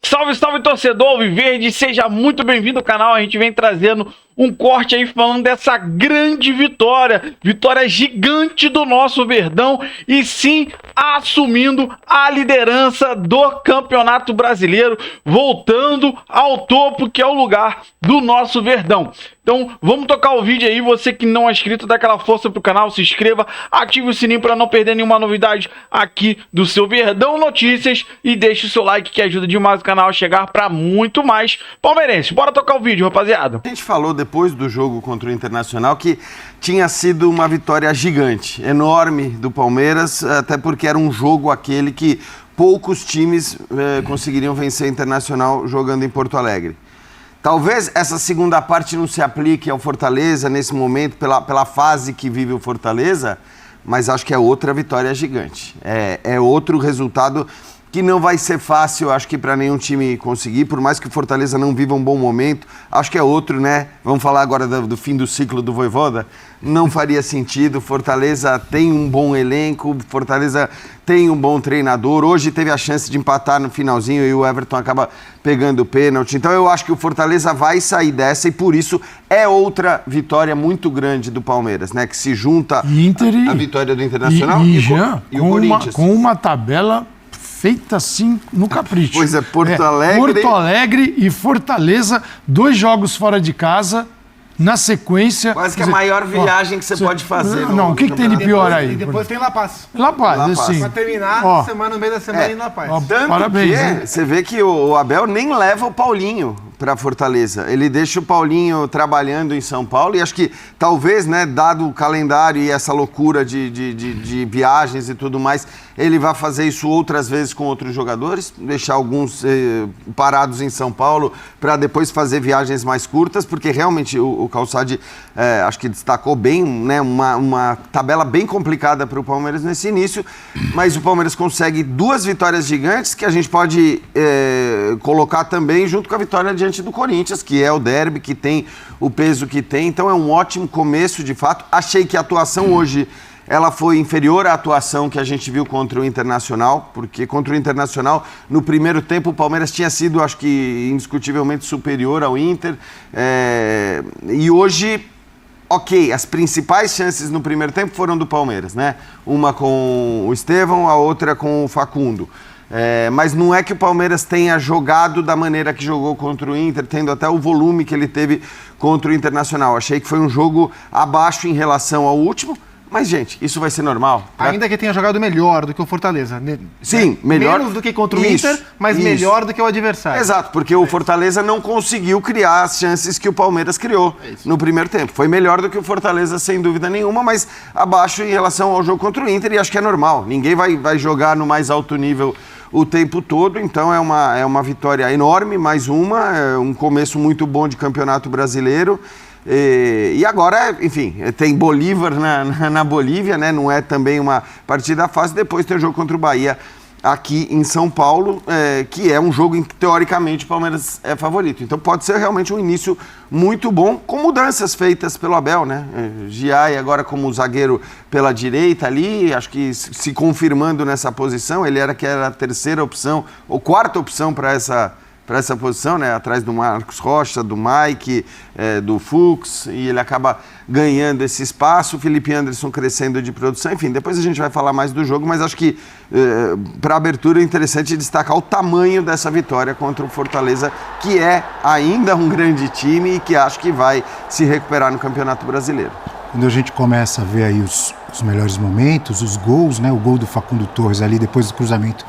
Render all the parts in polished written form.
Salve, salve, torcedor alviverde, seja muito bem-vindo ao canal. A gente vem trazendo um corte aí falando dessa grande vitória gigante do nosso Verdão e sim assumindo a liderança do Campeonato Brasileiro, voltando ao topo, que é o lugar do nosso Verdão. Então vamos tocar o vídeo aí. Você que não é inscrito, dá aquela força pro canal, se inscreva, ative o sininho para não perder nenhuma novidade aqui do seu Verdão Notícias e deixe o seu like que ajuda demais o canal a chegar para muito mais palmeirense. Bora tocar o vídeo, rapaziada. A gente falou depois do jogo contra o Internacional que tinha sido uma vitória gigante, enorme do Palmeiras, até porque era um jogo aquele que poucos times conseguiriam vencer o Internacional jogando em Porto Alegre. Talvez essa segunda parte não se aplique ao Fortaleza nesse momento, pela fase que vive o Fortaleza, mas acho que é outra vitória gigante. É outro resultado que não vai ser fácil, acho que para nenhum time conseguir, por mais que o Fortaleza não viva um bom momento, acho que é outro, né? Vamos falar agora do fim do ciclo do Vojvoda, não faria sentido. Fortaleza tem um bom elenco, Fortaleza tem um bom treinador, hoje teve a chance de empatar no finalzinho e o Everton acaba pegando o pênalti, então eu acho que o Fortaleza vai sair dessa e por isso é outra vitória muito grande do Palmeiras, né? Que se junta a vitória do Internacional e o Corinthians. Com uma tabela feita assim no capricho. Pois é, Porto Alegre e Fortaleza, 2 jogos fora de casa, na sequência. Quase que a maior viagem que você pode fazer. Não, o que tem de pior aí? E depois tem La Paz. La Paz, assim. Pra terminar, no meio da semana em La Paz. Parabéns. Você vê que o Abel nem leva o Paulinho para Fortaleza. Ele deixa o Paulinho trabalhando em São Paulo e acho que talvez, né, dado o calendário e essa loucura de viagens e tudo mais, ele vai fazer isso outras vezes com outros jogadores, deixar alguns parados em São Paulo para depois fazer viagens mais curtas, porque realmente o Calçade acho que destacou bem, né, uma tabela bem complicada para o Palmeiras nesse início, mas o Palmeiras consegue 2 vitórias gigantes que a gente pode colocar também junto com a vitória diante do Corinthians, que é o derby, que tem o peso que tem, então é um ótimo começo de fato. Achei que a atuação hoje ela foi inferior à atuação que a gente viu contra o Internacional, porque contra o Internacional, no primeiro tempo, o Palmeiras tinha sido, acho que, indiscutivelmente superior ao Inter. E hoje, ok, as principais chances no primeiro tempo foram do Palmeiras, né? Uma com o Estevão, a outra com o Facundo. Mas não é que o Palmeiras tenha jogado da maneira que jogou contra o Inter, tendo até o volume que ele teve contra o Internacional. Achei que foi um jogo abaixo em relação ao último. Mas, gente, isso vai ser normal. Ainda que tenha jogado melhor do que o Fortaleza. Sim, melhor. Menos do que contra o Inter, mas melhor do que o adversário. Exato, porque o Fortaleza não conseguiu criar as chances que o Palmeiras criou no primeiro tempo. Foi melhor do que o Fortaleza, sem dúvida nenhuma, mas abaixo em relação ao jogo contra o Inter, e acho que é normal. Ninguém vai jogar no mais alto nível o tempo todo, então é uma vitória enorme, mais um começo muito bom de Campeonato Brasileiro. E agora, enfim, tem Bolívar na Bolívia, né? Não é também uma partida fácil. Depois tem o jogo contra o Bahia aqui em São Paulo, que é um jogo em que, teoricamente, o Palmeiras é favorito. Então pode ser realmente um início muito bom, com mudanças feitas pelo Abel, né? Giai agora como zagueiro pela direita ali, acho que se confirmando nessa posição. Ele era a terceira opção, ou quarta opção para essa posição, né, atrás do Marcos Rocha, do Mike, do Fux, e ele acaba ganhando esse espaço, o Felipe Anderson crescendo de produção, enfim, depois a gente vai falar mais do jogo, mas acho que para a abertura é interessante destacar o tamanho dessa vitória contra o Fortaleza, que é ainda um grande time e que acho que vai se recuperar no Campeonato Brasileiro. Quando a gente começa a ver aí os melhores momentos, os gols, né, o gol do Facundo Torres ali depois do cruzamento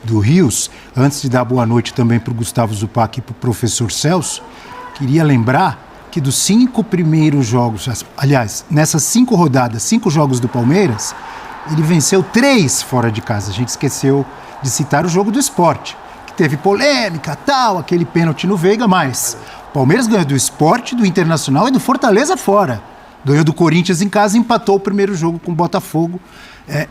do Rios, antes de dar boa noite também para o Gustavo Zupac e para o professor Celso, queria lembrar que dos 5 primeiros jogos, aliás, nessas 5 rodadas, 5 jogos do Palmeiras, ele venceu 3 fora de casa. A gente esqueceu de citar o jogo do Sport, que teve polêmica, tal, aquele pênalti no Veiga, mas o Palmeiras ganhou do Sport, do Internacional e do Fortaleza fora. Ganhou do Corinthians em casa e empatou o primeiro jogo com o Botafogo.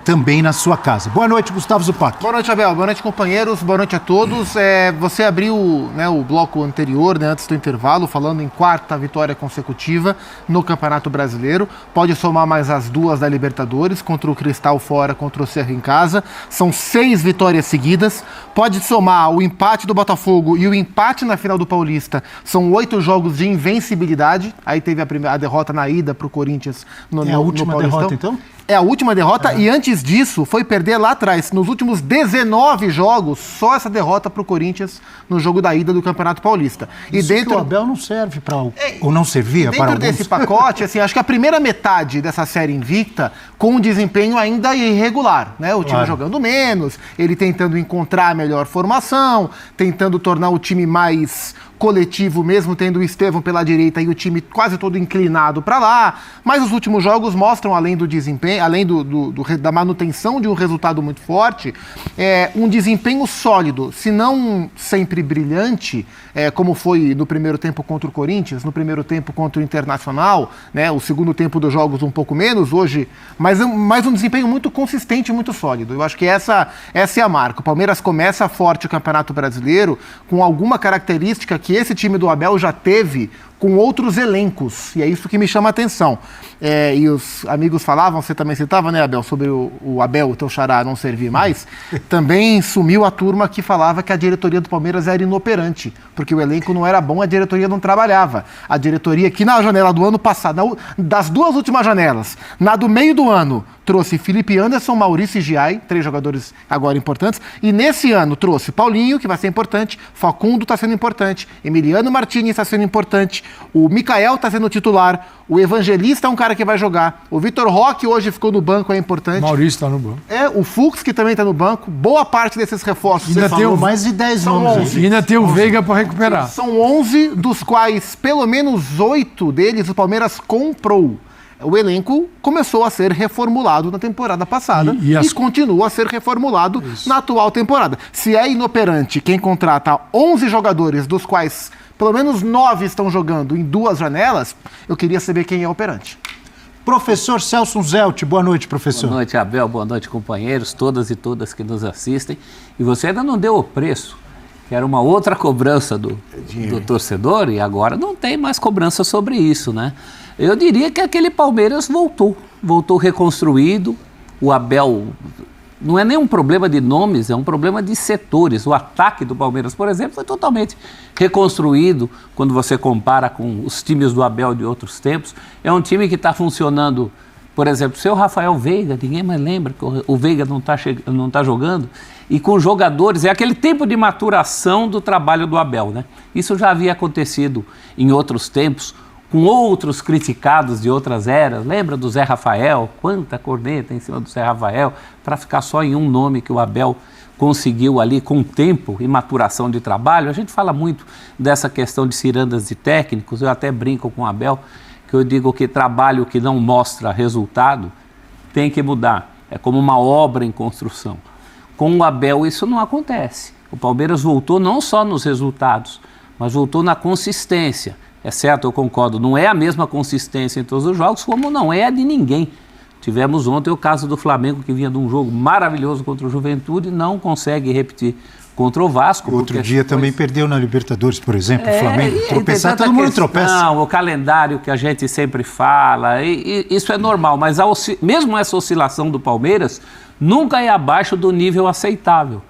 também na sua casa. Boa noite, Gustavo Zupac. Boa noite, Abel. Boa noite, companheiros. Boa noite a todos. Você abriu, né, o bloco anterior, né, antes do intervalo, falando em 4ª vitória consecutiva no Campeonato Brasileiro. Pode somar mais as 2 da Libertadores, contra o Cristal fora, contra o Cerro em casa. São 6 vitórias seguidas. Pode somar o empate do Botafogo e o empate na final do Paulista. São 8 jogos de invencibilidade. Aí teve a derrota na ida para o Corinthians no Paulistão. É a última derrota, então? É a última derrota, e antes disso foi perder lá atrás. Nos últimos 19 jogos, só essa derrota para o Corinthians no jogo da ida do Campeonato Paulista. E dentro, que o Abel não serve para ou não servia para alguns. Dentro desse pacote, assim, acho que a primeira metade dessa série invicta, com um desempenho ainda irregular, né? O time jogando menos, ele tentando encontrar a melhor formação, tentando tornar o time mais coletivo, mesmo tendo o Estevão pela direita e o time quase todo inclinado para lá. Mas os últimos jogos mostram, além do desempenho, além da manutenção de um resultado muito forte, um desempenho sólido, se não sempre brilhante, como foi no primeiro tempo contra o Corinthians, no primeiro tempo contra o Internacional, né, o segundo tempo dos jogos um pouco menos, hoje, mas um desempenho muito consistente e muito sólido. Eu acho que essa é a marca. O Palmeiras começa forte o Campeonato Brasileiro com alguma característica que esse time do Abel já teve com outros elencos, e é isso que me chama a atenção. E os amigos falavam, você também citava, né, Abel, sobre o Abel, o teu xará, não servir mais. Também sumiu a turma que falava que a diretoria do Palmeiras era inoperante, porque o elenco não era bom, a diretoria não trabalhava. A diretoria que na janela do ano passado, das 2 últimas janelas, na do meio do ano, trouxe Felipe Anderson, Maurício e Giai, 3 jogadores agora importantes, e nesse ano trouxe Paulinho, que vai ser importante, Facundo está sendo importante, Emiliano Martínez está sendo importante, o Mikael está sendo titular, o Evangelista é um cara que vai jogar, o Vitor Roque hoje ficou no banco, é importante. Maurício está no banco. O Fux, que também está no banco, boa parte desses reforços. Ainda tem mais de 10 nomes. E ainda tem o Veiga para recuperar. São 11, dos quais pelo menos 8 deles o Palmeiras comprou. O elenco começou a ser reformulado na temporada passada e continua a ser reformulado na atual temporada. Se é inoperante quem contrata 11 jogadores, dos quais pelo menos 9 estão jogando em 2 janelas, eu queria saber quem é operante. Professor Celso Zelt, boa noite, professor. Boa noite, Abel, boa noite, companheiros, todas e todas que nos assistem. E você ainda não deu o preço, que era uma outra cobrança do torcedor, e agora não tem mais cobrança sobre isso, né? Eu diria que aquele Palmeiras voltou reconstruído. O Abel, não é nem um problema de nomes, é um problema de setores. O ataque do Palmeiras, por exemplo, foi totalmente reconstruído quando você compara com os times do Abel de outros tempos. É um time que está funcionando, por exemplo, o seu Rafael Veiga, ninguém mais lembra que o Veiga não está jogando, e com jogadores, é aquele tempo de maturação do trabalho do Abel, né? Isso já havia acontecido em outros tempos, com outros criticados de outras eras. Lembra do Zé Rafael? Quanta corneta em cima do Zé Rafael, para ficar só em um nome que o Abel conseguiu ali com tempo e maturação de trabalho. A gente fala muito dessa questão de cirandas de técnicos, eu até brinco com o Abel, que eu digo que trabalho que não mostra resultado tem que mudar. É como uma obra em construção. Com o Abel isso não acontece. O Palmeiras voltou não só nos resultados, mas voltou na consistência. É certo, eu concordo, não é a mesma consistência em todos os jogos, como não é a de ninguém. Tivemos ontem o caso do Flamengo, que vinha de um jogo maravilhoso contra o Juventude e não consegue repetir contra o Vasco. Outro dia também perdeu na Libertadores, por exemplo, o Flamengo. Tropeçar, todo mundo tropeça. Não, o calendário que a gente sempre fala, isso é normal, mas mesmo essa oscilação do Palmeiras nunca é abaixo do nível aceitável.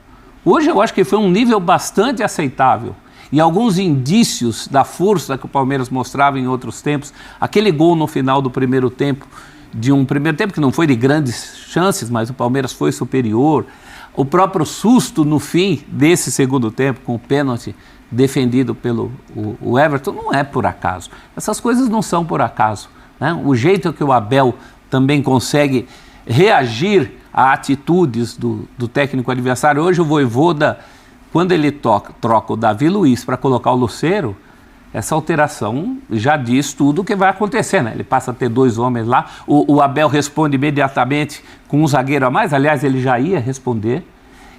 Hoje eu acho que foi um nível bastante aceitável. E alguns indícios da força que o Palmeiras mostrava em outros tempos, aquele gol no final do primeiro tempo, de um primeiro tempo que não foi de grandes chances, mas o Palmeiras foi superior, o próprio susto no fim desse segundo tempo, com o pênalti defendido pelo o Everton, não é por acaso. Essas coisas não são por acaso, né? O jeito que o Abel também consegue reagir a atitudes do técnico adversário. Hoje o Vojvoda, quando ele troca o Davi Luiz para colocar o Lucero, essa alteração já diz tudo o que vai acontecer, né? Ele passa a ter 2 homens lá, o Abel responde imediatamente com um zagueiro a mais, aliás, ele já ia responder.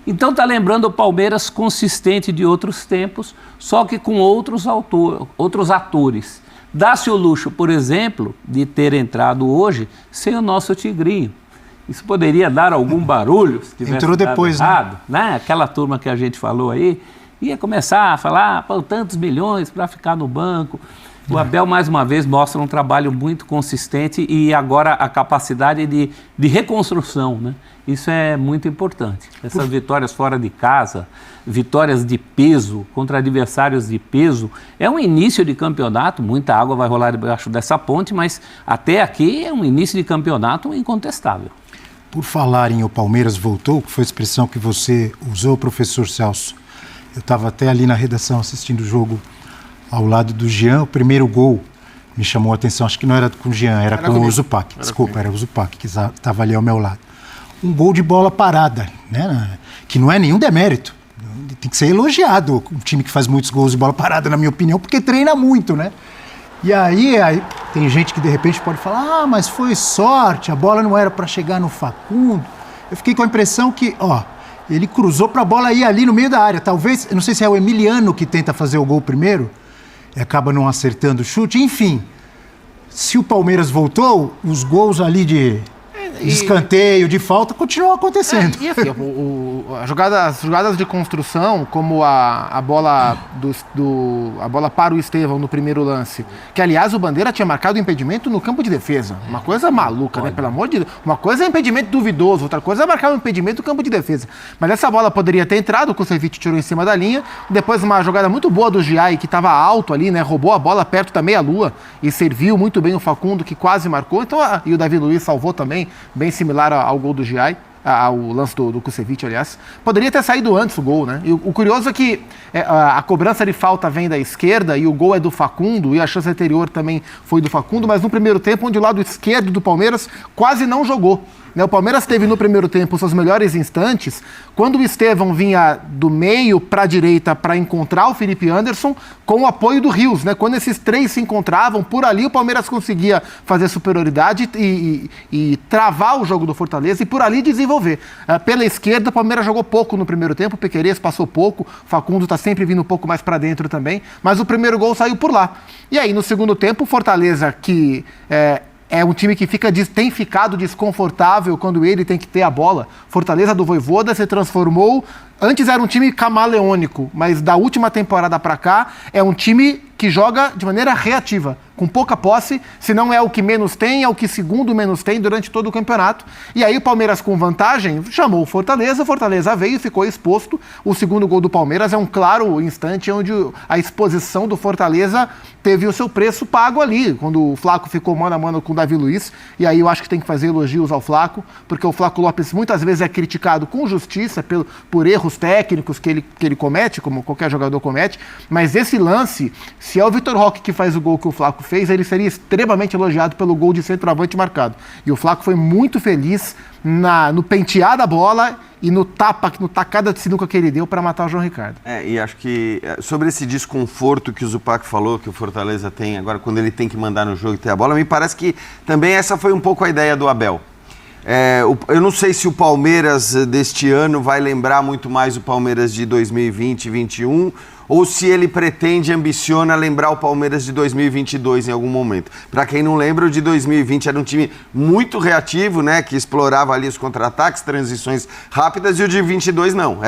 Então está lembrando o Palmeiras consistente de outros tempos, só que com outros atores. Dá-se o luxo, por exemplo, de ter entrado hoje sem o nosso Tigrinho. Isso poderia dar algum barulho se tivesse Entrou dado depois, errado, né? Aquela turma que a gente falou aí, ia começar a falar, pô, tantos milhões para ficar no banco. O Abel, mais uma vez, mostra um trabalho muito consistente e agora a capacidade de reconstrução, né? Isso é muito importante. Essas vitórias fora de casa, vitórias de peso contra adversários de peso, é um início de campeonato, muita água vai rolar debaixo dessa ponte, mas até aqui é um início de campeonato incontestável. Por falar em o Palmeiras voltou, que foi a expressão que você usou, professor Celso. Eu estava até ali na redação assistindo o jogo ao lado do Jean. O primeiro gol me chamou a atenção, acho que não era com o Jean, era com o Zupac. Desculpa, era o Zupac que estava ali ao meu lado. Um gol de bola parada, né? Que não é nenhum demérito. Tem que ser elogiado um time que faz muitos gols de bola parada, na minha opinião, porque treina muito, né? E aí tem gente que de repente pode falar, mas foi sorte, a bola não era para chegar no Facundo. Eu fiquei com a impressão que, ele cruzou para a bola ir ali no meio da área. Talvez, eu não sei se é o Emiliano que tenta fazer o gol primeiro, e acaba não acertando o chute. Enfim, se o Palmeiras voltou, os gols ali de escanteio, de falta, continuam acontecendo. E assim, as jogadas de construção, como a bola a bola para o Estevão no primeiro lance, que aliás o Bandeira tinha marcado o impedimento no campo de defesa. Uma coisa maluca, né? Pelo amor de Deus. Uma coisa é impedimento duvidoso, outra coisa é marcar um impedimento no campo de defesa. Mas essa bola poderia ter entrado, o Kusevich tirou em cima da linha, depois uma jogada muito boa do Giai, que estava alto ali, né? Roubou a bola perto da meia-lua e serviu muito bem o Facundo, que quase marcou. Então, e o Davi Luiz salvou também, bem similar ao gol do Giai, ao lance do Kusevich, aliás. Poderia ter saído antes o gol, né? E o curioso é que a cobrança de falta vem da esquerda e o gol é do Facundo, e a chance anterior também foi do Facundo, mas no primeiro tempo, onde o lado esquerdo do Palmeiras quase não jogou. O Palmeiras teve no primeiro tempo os seus melhores instantes quando o Estevão vinha do meio para a direita para encontrar o Felipe Anderson com o apoio do Rios, né? Quando esses três se encontravam, por ali o Palmeiras conseguia fazer superioridade e travar o jogo do Fortaleza e por ali desenvolver. Pela esquerda, o Palmeiras jogou pouco no primeiro tempo, o Pequerez passou pouco, o Facundo está sempre vindo um pouco mais para dentro também, mas o primeiro gol saiu por lá. E aí, no segundo tempo, o Fortaleza, que é um time que tem ficado desconfortável quando ele tem que ter a bola. Fortaleza do Vojvoda se transformou. Antes era um time camaleônico, mas da última temporada para cá é um time que joga de maneira reativa, com pouca posse. Se não é o que menos tem, é o que segundo menos tem durante todo o campeonato. E aí o Palmeiras, com vantagem, chamou o Fortaleza veio e ficou exposto. O segundo gol do Palmeiras é um claro instante onde a exposição do Fortaleza teve o seu preço pago ali, quando o Flaco ficou mano a mano com o Davi Luiz. E aí eu acho que tem que fazer elogios ao Flaco, porque o Flaco Lopes muitas vezes é criticado com justiça por erros técnicos que ele comete, como qualquer jogador comete, mas esse lance, se é o Vitor Roque que faz o gol que o Flaco fez, ele seria extremamente elogiado pelo gol de centroavante marcado. E o Flaco foi muito feliz no pentear da bola e no tacada de sinuca que ele deu para matar o João Ricardo. E acho que sobre esse desconforto que o Zupac falou, que o Fortaleza tem agora quando ele tem que mandar no jogo e ter a bola, me parece que também essa foi um pouco a ideia do Abel. Eu não sei se o Palmeiras deste ano vai lembrar muito mais o Palmeiras de 2020 e 2021 ou se ele pretende, ambiciona lembrar o Palmeiras de 2022 em algum momento. Para quem não lembra, o de 2020 era um time muito reativo, né, que explorava ali os contra-ataques, transições rápidas, e o de 22 não.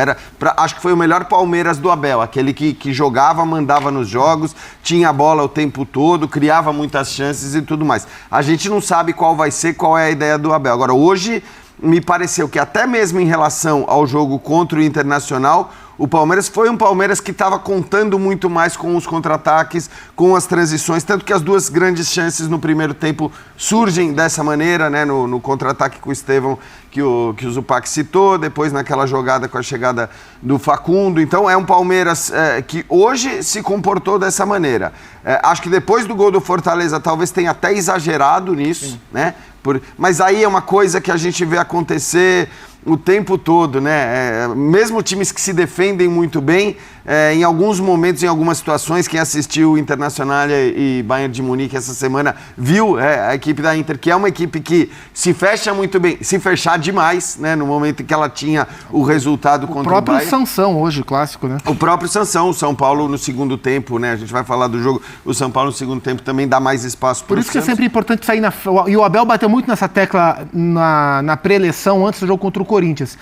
Acho que foi o melhor Palmeiras do Abel, aquele que jogava, mandava nos jogos, tinha a bola o tempo todo, criava muitas chances e tudo mais. A gente não sabe qual é a ideia do Abel. Agora, hoje, me pareceu que até mesmo em relação ao jogo contra o Internacional, o Palmeiras foi um Palmeiras que estava contando muito mais com os contra-ataques, com as transições, tanto que as duas grandes chances no primeiro tempo surgem dessa maneira, né, no contra-ataque com o Estevão, que o Zupac citou, depois naquela jogada com a chegada do Facundo. Então é um Palmeiras que hoje se comportou dessa maneira. Acho que depois do gol do Fortaleza talvez tenha até exagerado nisso, né? Mas aí é uma coisa que a gente vê acontecer o tempo todo, né? Mesmo times que se defendem muito bem, em alguns momentos, em algumas situações, quem assistiu Internacional e Bayern de Munique essa semana viu a equipe da Inter, que é uma equipe que se fecha muito bem, se fechar demais, né, no momento em que ela tinha o resultado contra o Bayern. O próprio Sansão hoje, clássico, né? O próprio Sansão, o São Paulo no segundo tempo, né? A gente vai falar do jogo, o São Paulo no segundo tempo também dá mais espaço para o Por isso que é sempre importante sair na... E o Abel bateu muito nessa tecla na pré-eleição, antes do jogo contra o Corinthians.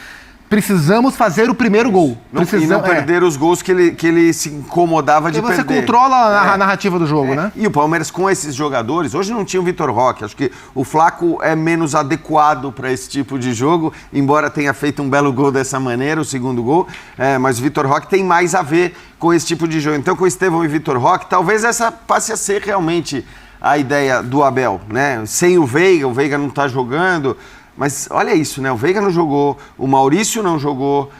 Precisamos fazer o primeiro gol. E não perder os gols que ele se incomodava de perder. Você controla a narrativa do jogo, né? E o Palmeiras com esses jogadores, hoje não tinha o Vitor Roque, acho que o Flaco é menos adequado para esse tipo de jogo, embora tenha feito um belo gol dessa maneira, o segundo gol, mas o Vitor Roque tem mais a ver com esse tipo de jogo. Então com Estevão e Vitor Roque, talvez essa passe a ser realmente a ideia do Abel, né? Sem o Veiga não está jogando... Mas olha isso, né? O Veiga não jogou, o Maurício não jogou,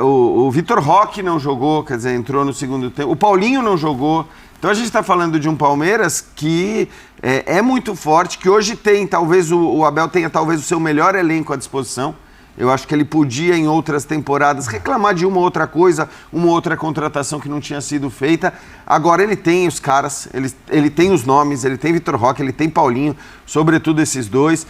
o Vitor Roque não jogou, quer dizer, entrou no segundo tempo, o Paulinho não jogou. Então a gente está falando de um Palmeiras que é muito forte, que hoje tem, talvez o Abel tenha talvez o seu melhor elenco à disposição. Eu acho que ele podia, em outras temporadas, reclamar de uma outra coisa, uma outra contratação que não tinha sido feita. Agora ele tem os caras, ele tem os nomes, ele tem Vitor Roque, ele tem Paulinho, sobretudo esses dois,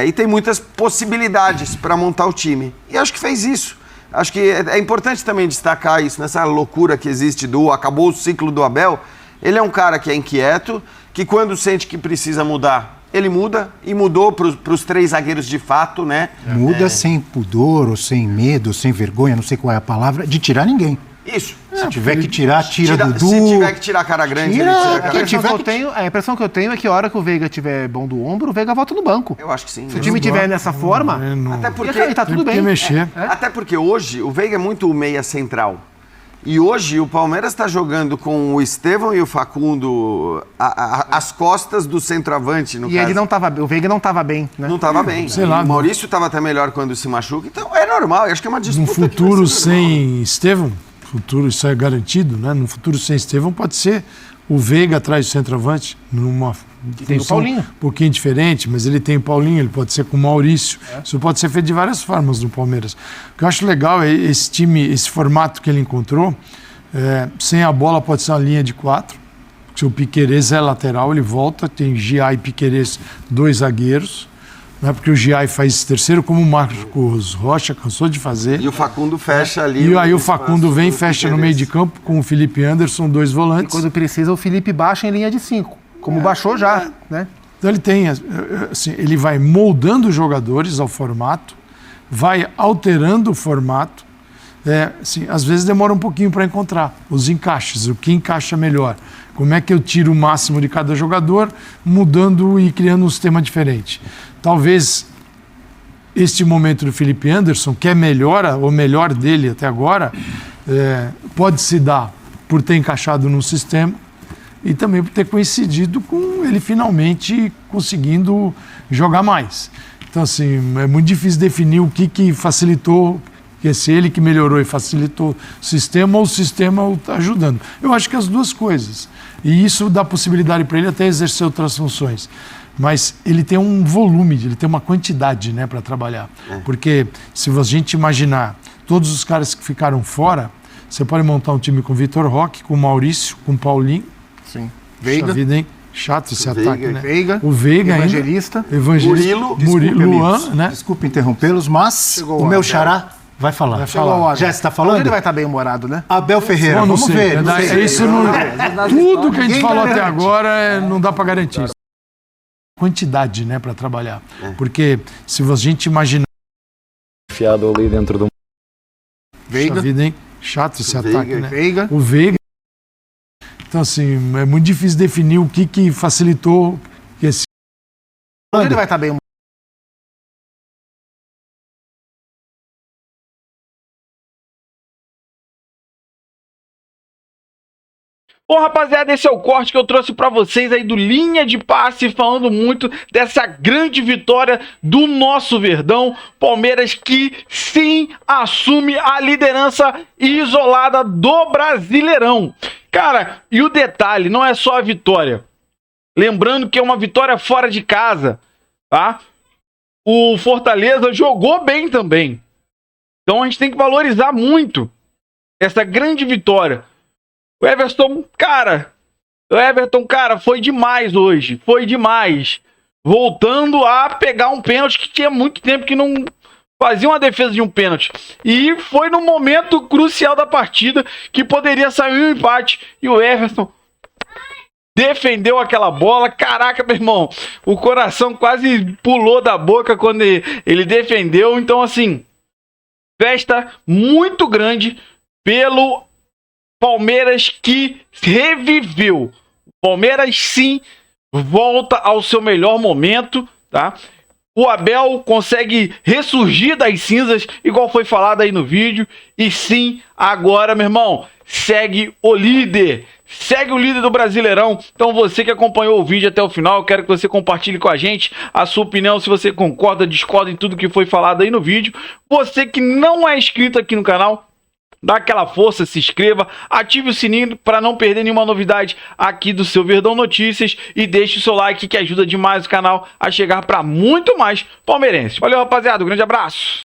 e tem muitas possibilidades para montar o time. E acho que fez isso. Acho que é importante também destacar isso, nessa loucura que existe acabou o ciclo do Abel. Ele é um cara que é inquieto, que quando sente que precisa mudar, ele muda, e mudou para os três zagueiros de fato, né? Muda sem pudor, ou sem medo, ou sem vergonha, não sei qual é a palavra, de tirar ninguém. Isso. Se tiver que tirar, tira Dudu. Se tiver que tirar cara grande, ele tira cara grande. A impressão que eu tenho é que a hora que o Veiga tiver bom do ombro, o Veiga volta no banco. Eu acho que sim. Se o time tiver nessa forma, até porque tá tudo bem. Mexer. Até porque hoje o Veiga é muito o meia central. E hoje o Palmeiras está jogando com o Estevão e o Facundo às costas do centroavante, no caso. Ele não tava, o Veiga não estava bem, né? Não estava bem. Sei lá, o Maurício estava até melhor quando se machuca. Então é normal, eu acho que é uma disputa. No futuro sem Estevão, isso é garantido, né? No futuro sem Estevão pode ser o Veiga atrás do centroavante, numa intenção um pouquinho diferente, mas ele tem o Paulinho, ele pode ser com o Maurício. Isso pode ser feito de várias formas no Palmeiras. O que eu acho legal é esse time, esse formato que ele encontrou. Sem a bola pode ser uma linha de 4. Se o Piquerez é lateral, ele volta, tem Gia e Piquerez, 2 zagueiros. Não é porque o Giai faz esse terceiro, como o Marcos Rocha cansou de fazer. E o Facundo fecha ali. E aí o Facundo vem e fecha no meio de campo com o Felipe Anderson, 2 volantes. E quando precisa, o Felipe baixa em linha de 5, como baixou já, né? Então ele tem, assim, ele vai moldando os jogadores ao formato, vai alterando o formato. Assim, às vezes demora um pouquinho para encontrar os encaixes, o que encaixa melhor. Como é que eu tiro o máximo de cada jogador, mudando e criando um sistema diferente. Talvez este momento do Felipe Anderson, que é o melhor dele até agora, pode se dar por ter encaixado no sistema e também por ter coincidido com ele finalmente conseguindo jogar mais. Então, assim, é muito difícil definir o que facilitou, se ele que melhorou e facilitou o sistema ou o sistema o está ajudando. Eu acho que as duas coisas. E isso dá possibilidade para ele até exercer outras funções. Mas ele tem um volume, ele tem uma quantidade, né, para trabalhar. Porque se a gente imaginar todos os caras que ficaram fora, você pode montar um time com Vitor Roque, com Maurício, com Paulinho. Sim. Veiga. Puxa vida, hein? Chato esse ataque, né? Veiga. O Veiga Evangelista. Murilo, Luan, né? Desculpa interrompê-los, mas Chegou o meu Abel. xará vai falar. Vai falar. Já está falando? Ele vai estar bem humorado, né? Abel Ferreira, Não vamos sei. ver. Tudo que a gente falou até agora não dá para garantir. Quantidade, né, para trabalhar. Porque se a gente imaginar enfiado ali dentro do Veiga. Puxa vida, hein? Chato esse ataque, né? Veiga. O Veiga. Então, assim, é muito difícil definir o que facilitou esse. Ele vai estar bem humorado. Bom, rapaziada, esse é o corte que eu trouxe pra vocês aí do Linha de Passe, falando muito dessa grande vitória do nosso Verdão. Palmeiras que sim assume a liderança isolada do Brasileirão. Cara, e o detalhe, não é só a vitória. Lembrando que é uma vitória fora de casa, tá? O Fortaleza jogou bem também. Então a gente tem que valorizar muito essa grande vitória. O Everton, cara, foi demais hoje. Foi demais. Voltando a pegar um pênalti que tinha muito tempo que não fazia uma defesa de um pênalti. E foi no momento crucial da partida que poderia sair um empate. E o Everton defendeu aquela bola. Caraca, meu irmão, o coração quase pulou da boca quando ele defendeu. Então, assim, festa muito grande pelo Palmeiras que reviveu. O Palmeiras, sim, volta ao seu melhor momento, tá? O Abel consegue ressurgir das cinzas, igual foi falado aí no vídeo. E sim, agora, meu irmão, segue o líder. Segue o líder do Brasileirão. Então você que acompanhou o vídeo até o final, eu quero que você compartilhe com a gente a sua opinião, se você concorda, discorda em tudo que foi falado aí no vídeo. Você que não é inscrito aqui no canal, dá aquela força, se inscreva, ative o sininho para não perder nenhuma novidade aqui do seu Verdão Notícias e deixe o seu like que ajuda demais o canal a chegar para muito mais palmeirenses. Valeu, rapaziada, um grande abraço!